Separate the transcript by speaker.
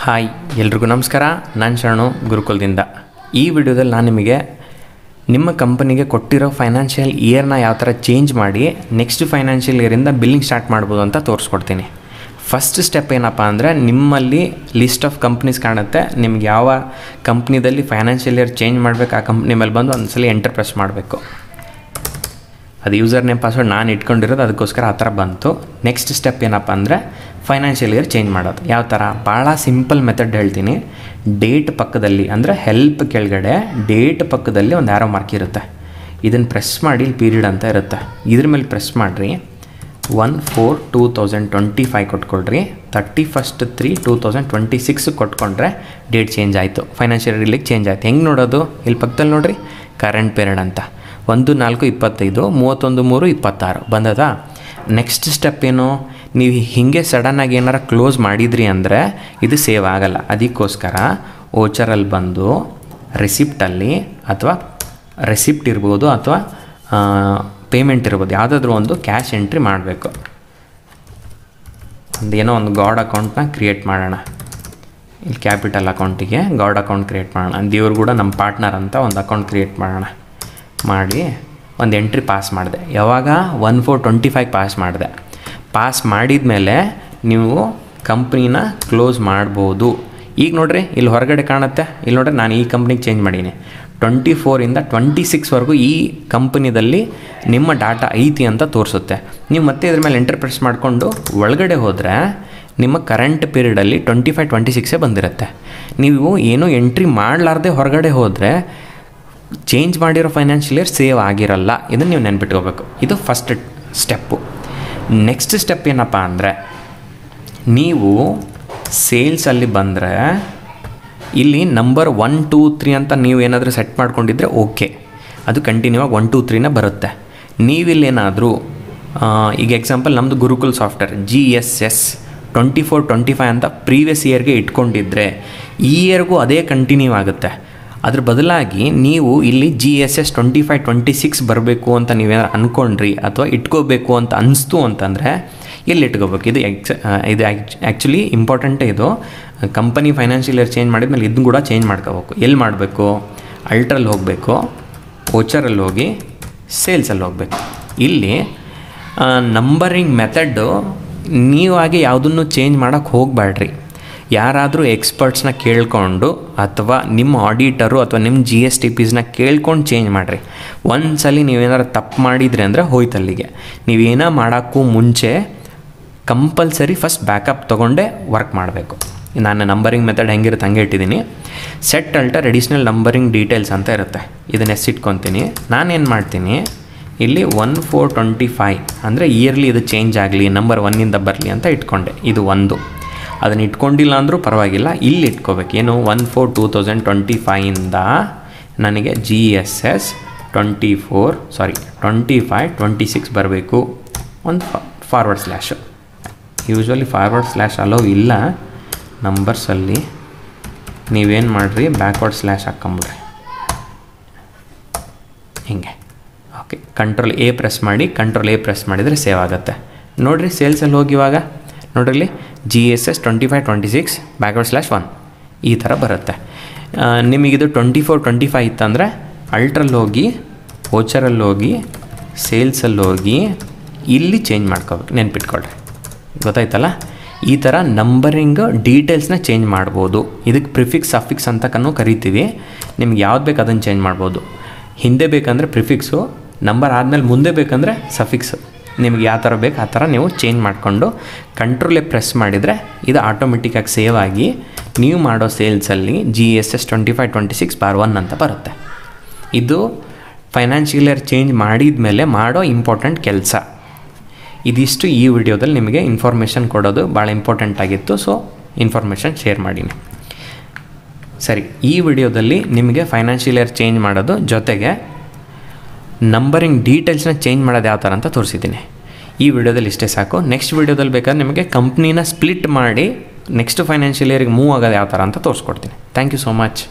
Speaker 1: Hi ಎಲ್ರಿಗೂ ನಮಸ್ಕಾರ. ನಾನು ಶರಣು ಗುರುಕುಲದಿಂದ. ಈ ವಿಡಿಯೋದಲ್ಲಿ ನಾನು ನಿಮಗೆ ನಿಮ್ಮ ಕಂಪನಿಗೆ ಕೊಟ್ಟಿರೋ ಫೈನಾನ್ಷಿಯಲ್ ಇಯರ್ನ ಯಾವ ಥರ ಚೇಂಜ್ ಮಾಡಿ ನೆಕ್ಸ್ಟ್ ಫೈನಾನ್ಷಿಯಲ್ ಇಯರಿಂದ ಬಿಲ್ಲಿಂಗ್ ಸ್ಟಾರ್ಟ್ ಮಾಡ್ಬೋದು ಅಂತ ತೋರಿಸ್ಕೊಡ್ತೀನಿ. ಫಸ್ಟ್ ಸ್ಟೆಪ್ ಏನಪ್ಪ ಅಂದರೆ, ನಿಮ್ಮಲ್ಲಿ ಲಿಸ್ಟ್ ಆಫ್ ಕಂಪ್ನೀಸ್ ಕಾಣುತ್ತೆ. ನಿಮ್ಗೆ ಯಾವ ಕಂಪ್ನಿದಲ್ಲಿ ಫೈನಾನ್ಷಿಯಲ್ ಇಯರ್ ಚೇಂಜ್ ಮಾಡಬೇಕು ಆ ಕಂಪ್ನಿ ಮೇಲೆ ಬಂದು ಒಂದ್ಸಲ ಎಂಟರ್ ಪ್ರೆಸ್ ಮಾಡಬೇಕು. ಅದು ಯೂಸರ್ ನೇಮ್ ಪಾಸ್ವರ್ಡ್ ನಾನು ಇಟ್ಕೊಂಡಿರೋದು, ಅದಕ್ಕೋಸ್ಕರ ಆ ಥರ ಬಂತು. ನೆಕ್ಸ್ಟ್ ಸ್ಟೆಪ್ ಏನಪ್ಪ ಅಂದರೆ ಫೈನಾನ್ಷಿಯಲ್ ಇಯರ್ ಚೇಂಜ್ ಮಾಡೋದು. ಯಾವ ಥರ? ಭಾಳ ಸಿಂಪಲ್ ಮೆಥಡ್ ಹೇಳ್ತೀನಿ. ಡೇಟ್ ಪಕ್ಕದಲ್ಲಿ ಅಂದರೆ ಹೆಲ್ಪ್ ಕೆಳಗಡೆ ಡೇಟ್ ಪಕ್ಕದಲ್ಲಿ ಒಂದು ಆರೋ ಮಾರ್ಕ್ ಇರುತ್ತೆ. ಇದನ್ನು ಪ್ರೆಸ್ ಮಾಡಿ ಪೀರಿಯಡ್ ಅಂತ ಇರುತ್ತೆ. ಇದ್ರ ಮೇಲೆ ಪ್ರೆಸ್ ಮಾಡಿರಿ. 1/4/2025 ಕೊಟ್ಕೊಳ್ರಿ. 31/3/2026 ಕೊಟ್ಕೊಂಡ್ರೆ ಡೇಟ್ ಚೇಂಜ್ ಆಯಿತು. ಫೈನಾನ್ಷಿಯಲ್ ಇಯರ್ಲಿಗೆ ಚೇಂಜ್ ಆಯಿತು. ಹೆಂಗೆ ನೋಡೋದು? ಇಲ್ಲಿ ಪಕ್ಕದಲ್ಲಿ ನೋಡಿರಿ, ಕರೆಂಟ್ ಪೀರಿಯಡ್ ಅಂತ 1/4/25 31/3/26 ಬಂದದಾ? ನೆಕ್ಸ್ಟ್ ಸ್ಟೆಪ್ ಏನು? ನೀವು ಹೀಗೆ ಸಡನ್ನಾಗಿ ಏನಾರು ಕ್ಲೋಸ್ ಮಾಡಿದ್ರಿ ಅಂದರೆ ಇದು ಸೇವ್ ಆಗಲ್ಲ. ಅದಕ್ಕೋಸ್ಕರ ಓಚರಲ್ಲಿ ಬಂದು ರಿಸಿಪ್ಟಲ್ಲಿ ಅಥವಾ ರೆಸಿಪ್ಟ್ ಇರ್ಬೋದು ಅಥವಾ ಪೇಮೆಂಟ್ ಇರ್ಬೋದು, ಯಾವುದಾದ್ರೂ ಒಂದು ಕ್ಯಾಶ್ ಎಂಟ್ರಿ ಮಾಡಬೇಕು. ಏನೋ ಒಂದು ಗಾಡ್ ಅಕೌಂಟ್ನ ಕ್ರಿಯೇಟ್ ಮಾಡೋಣ. ಇಲ್ಲಿ ಕ್ಯಾಪಿಟಲ್ ಅಕೌಂಟಿಗೆ ಗಾಡ್ ಅಕೌಂಟ್ ಕ್ರಿಯೇಟ್ ಮಾಡೋಣ. ದೇವ್ರು ಕೂಡ ನಮ್ಮ ಪಾರ್ಟ್ನರ್ ಅಂತ ಒಂದು ಅಕೌಂಟ್ ಕ್ರಿಯೇಟ್ ಮಾಡೋಣ. ಮಾಡಿ ಒಂದು ಎಂಟ್ರಿ ಪಾಸ್ ಮಾಡಿದೆ. ಯಾವಾಗ? 1/4/25 ಪಾಸ್ ಮಾಡಿದೆ. ಪಾಸ್ ಮಾಡಿದ ಮೇಲೆ ನೀವು ಕಂಪ್ನಿನ ಕ್ಲೋಸ್ ಮಾಡ್ಬೋದು. ಈಗ ನೋಡಿರಿ, ಇಲ್ಲಿ ಹೊರಗಡೆ ಕಾಣುತ್ತೆ. ಇಲ್ಲಿ ನೋಡಿರಿ, ನಾನು ಈ ಕಂಪ್ನಿಗೆ ಚೇಂಜ್ ಮಾಡೀನಿ. 24ಇಂದ 26ವರೆಗೂ ಈ ಕಂಪ್ನಿದಲ್ಲಿ ನಿಮ್ಮ ಡಾಟಾ ಐತಿ ಅಂತ ತೋರಿಸುತ್ತೆ. ನೀವು ಮತ್ತೆ ಇದ್ರ ಮೇಲೆ ಎಂಟರ್ ಪ್ರೆಸ್ ಮಾಡಿಕೊಂಡು ಒಳಗಡೆ ಹೋದರೆ ನಿಮ್ಮ ಕರೆಂಟ್ ಪೀರಿಯಡಲ್ಲಿ 25-26 ಬಂದಿರುತ್ತೆ. ನೀವು ಏನೂ ಎಂಟ್ರಿ ಮಾಡಲಾರ್ದೆ ಹೊರಗಡೆ ಹೋದರೆ ಚೇಂಜ್ ಮಾಡಿರೋ ಫೈನಾನ್ಷಿಯಲ್ ಇಯರ್ ಸೇವ್ ಆಗಿರಲ್ಲ. ಇದನ್ನು ನೀವು ನೆನ್ಪಿಟ್ಕೋಬೇಕು. ಇದು ಫಸ್ಟ್ ಸ್ಟೆಪ್ಪು. ನೆಕ್ಸ್ಟ್ ಸ್ಟೆಪ್ ಏನಪ್ಪ ಅಂದರೆ, ನೀವು ಸೇಲ್ಸಲ್ಲಿ ಬಂದರೆ ಇಲ್ಲಿ ನಂಬರ್ 1, 2, 3 ಅಂತ ನೀವು ಏನಾದರೂ ಸೆಟ್ ಮಾಡ್ಕೊಂಡಿದ್ರೆ ಓಕೆ, ಅದು ಕಂಟಿನ್ಯೂ ಆಗಿ 1, 2, 3ನೇ ಬರುತ್ತೆ. ನೀವಿಲ್ಲೇನಾದರೂ ಈಗ ಎಕ್ಸಾಂಪಲ್ ನಮ್ಮದು ಗುರುಕುಲ್ ಸಾಫ್ಟ್ವೇರ್ GSS 24-25 ಅಂತ ಪ್ರೀವಿಯಸ್ ಇಯರ್ಗೆ ಇಟ್ಕೊಂಡಿದ್ರೆ ಈ ಇಯರ್ಗೂ ಅದೇ ಕಂಟಿನ್ಯೂ ಆಗುತ್ತೆ. ಅದ್ರ ಬದಲಾಗಿ ನೀವು ಇಲ್ಲಿ GSS 25-26 ಬರಬೇಕು ಅಂತ ನೀವೇನಾರು ಅಂದ್ಕೊಂಡ್ರಿ ಅಥವಾ ಇಟ್ಕೋಬೇಕು ಅಂತ ಅನಿಸ್ತು ಅಂತಂದರೆ ಎಲ್ಲಿ ಇಟ್ಕೋಬೇಕು? ಇದು ಆ್ಯಕ್ಚುಲಿ ಇಂಪಾರ್ಟೆಂಟೇ. ಇದು ಕಂಪನಿ ಫೈನಾನ್ಷಿಯಲ್ ಇಯರ್ ಚೇಂಜ್ ಮಾಡಿದ್ಮೇಲೆ ಇದನ್ನು ಕೂಡ ಚೇಂಜ್ ಮಾಡ್ಕೋಬೇಕು. ಎಲ್ಲಿ ಮಾಡಬೇಕು? ಅಲ್ಟ್ರಲ್ಲಿ ಹೋಗಬೇಕು, ಓಚರಲ್ಲಿ ಹೋಗಿ ಸೇಲ್ಸಲ್ಲಿ ಹೋಗಬೇಕು. ಇಲ್ಲಿ ನಂಬರಿಂಗ್ ಮೆಥಡ್ಡು ನೀವಾಗೆ ಯಾವುದನ್ನು ಚೇಂಜ್ ಮಾಡೋಕ್ಕೆ ಹೋಗಬೇಡ್ರಿ. ಯಾರಾದರೂ ಎಕ್ಸ್ಪರ್ಟ್ಸ್ನ ಕೇಳಿಕೊಂಡು ಅಥವಾ ನಿಮ್ಮ ಆಡಿಟರು ಅಥವಾ ನಿಮ್ಮ GSTPsನ ಕೇಳ್ಕೊಂಡು ಚೇಂಜ್ ಮಾಡಿರಿ. ಒಂದ್ಸಲಿ ನೀವೇನಾರು ತಪ್ಪು ಮಾಡಿದ್ರಿ ಅಂದರೆ ಹೋಯ್ತಲ್ಲಿಗೆ. ನೀವೇನೋ ಮಾಡೋಕ್ಕೂ ಮುಂಚೆ ಕಂಪಲ್ಸರಿ ಫಸ್ಟ್ ಬ್ಯಾಕಪ್ ತೊಗೊಂಡೇ ವರ್ಕ್ ಮಾಡಬೇಕು. ನಾನು ನಂಬರಿಂಗ್ ಮೆಥಡ್ ಹೆಂಗಿರುತ್ತೆ ಹಂಗೆ ಇಟ್ಟಿದ್ದೀನಿ. ಸೆಟ್ ಅಲ್ಟರ್ ಅಡಿಷ್ನಲ್ ನಂಬರಿಂಗ್ ಡೀಟೇಲ್ಸ್ ಅಂತ ಇರುತ್ತೆ. ಇದನ್ನ ಎಷ್ಟಿಟ್ಕೊತೀನಿ. ನಾನೇನು ಮಾಡ್ತೀನಿ, ಇಲ್ಲಿ 1/4/25 ಅಂದರೆ ಇಯರ್ಲಿ ಇದು ಚೇಂಜ್ ಆಗಲಿ, ನಂಬರ್ 1ಇಂದ ಬರಲಿ ಅಂತ ಇಟ್ಕೊಂಡೆ. ಇದು ಒಂದು. ಅದನ್ನು ಇಟ್ಕೊಂಡಿಲ್ಲ ಅಂದರೂ ಪರವಾಗಿಲ್ಲ, ಇಲ್ಲಿ ಇಟ್ಕೋಬೇಕು. ಏನು? 1/4/2025ಇಂದ ನನಗೆ GSS 25-26 ಬರಬೇಕು. ಒಂದು forward slash. Usually forward slash allow ಇಲ್ಲ ನಂಬರ್ಸಲ್ಲಿ. ನೀವೇನು ಮಾಡಿರಿ, ಬ್ಯಾಕ್ವರ್ಡ್ ಸ್ಲ್ಯಾಶ್ ಹಾಕ್ಕೊಂಬಿಡ್ರಿ ಹಿಂಗೆ. ಓಕೆ, ಕಂಟ್ರೋಲ್ A ಪ್ರೆಸ್ ಮಾಡಿ, ಕಂಟ್ರೋಲ್ A ಪ್ರೆಸ್ ಮಾಡಿದರೆ ಸೇವ್ ಆಗುತ್ತೆ. ನೋಡಿರಿ, ಸೇಲ್ಸಲ್ಲಿ ಹೋಗಿ ಇವಾಗ ನೋಡ್ರಿ, GSS 25-26 /1 ಈ ಥರ ಬರುತ್ತೆ. ನಿಮಗಿದು 24-25 ಇತ್ತಂದರೆ ಅಲ್ಟ್ರಲ್ಲಿ ಹೋಗಿ, ಓಚರಲ್ಲಿ ಹೋಗಿ, ಸೇಲ್ಸಲ್ಲಿ ಹೋಗಿ ಇಲ್ಲಿ ಚೇಂಜ್ ಮಾಡ್ಕೋಬೇಕು. ನೆನ್ಪಿಟ್ಕೊಳ್ರಿ, ಗೊತ್ತಾಯ್ತಲ್ಲ? ಈ ಥರ ನಂಬರಿಂಗ್ ಡೀಟೇಲ್ಸ್ನ ಚೇಂಜ್ ಮಾಡ್ಬೋದು. ಇದಕ್ಕೆ ಪ್ರಿಫಿಕ್ಸ್ ಸಫಿಕ್ಸ್ ಅಂತ ಕರಿತೀವಿ. ನಿಮ್ಗೆ ಯಾವ್ದು ಬೇಕು ಅದನ್ನು ಚೇಂಜ್ ಮಾಡ್ಬೋದು. ಹಿಂದೆ ಬೇಕಂದರೆ ಪ್ರಿಫಿಕ್ಸು, ನಂಬರ್ ಆದಮೇಲೆ ಮುಂದೆ ಬೇಕಂದರೆ ಸಫಿಕ್ಸು. ನಿಮ್ಗೆ ಯಾವ ಥರ ಬೇಕು ಆ ಥರ ನೀವು ಚೇಂಜ್ ಮಾಡಿಕೊಂಡು ಕಂಟ್ರೋಲೇ ಪ್ರೆಸ್ ಮಾಡಿದರೆ ಇದು ಆಟೋಮೆಟಿಕ್ಕಾಗಿ ಸೇವ್ ಆಗಿ ನೀವು ಮಾಡೋ ಸೇಲ್ಸಲ್ಲಿ GSS 25-26 ಅಂತ ಬರುತ್ತೆ. ಇದು ಫೈನಾನ್ಷಿಯಲ್ ಇಯರ್ ಚೇಂಜ್ ಮಾಡಿದ ಮೇಲೆ ಮಾಡೋ ಇಂಪಾರ್ಟೆಂಟ್ ಕೆಲಸ. ಇದಿಷ್ಟು ಈ ವಿಡಿಯೋದಲ್ಲಿ ನಿಮಗೆ ಇನ್ಫಾರ್ಮೇಷನ್ ಕೊಡೋದು ಭಾಳ ಇಂಪಾರ್ಟೆಂಟ್ ಆಗಿತ್ತು. ಸೊ ಇನ್ಫಾರ್ಮೇಷನ್ ಶೇರ್ ಮಾಡೀನಿ. ಸರಿ, ಈ ವಿಡಿಯೋದಲ್ಲಿ ನಿಮಗೆ ಫೈನಾನ್ಷಿಯಲ್ ಇಯರ್ ಚೇಂಜ್ ಮಾಡೋದು ಜೊತೆಗೆ ನಂಬರಿಂಗ್ ಡೀಟೇಲ್ಸ್ನ ಚೇಂಜ್ ಮಾಡೋದು ಯಾವ ಥರ ಅಂತ ತೋರಿಸಿದ್ದೀನಿ. ಈ ವಿಡಿಯೋದಲ್ಲಿ ಇಷ್ಟೇ ಸಾಕು. ನೆಕ್ಸ್ಟ್ ವಿಡಿಯೋದಲ್ಲಿ ಬೇಕಾದ್ರೆ ನಿಮಗೆ ಕಂಪ್ನಿನ ಸ್ಪ್ಲಿಟ್ ಮಾಡಿ ನೆಕ್ಸ್ಟ್ ಫೈನಾನ್ಷಿಯಲ್ ಇಯರಿಗೆ ಮೂವ್ ಆಗೋದು ಯಾವ ಥರ ಅಂತ ತೋರಿಸ್ಕೊಡ್ತೀನಿ. Thank you so much.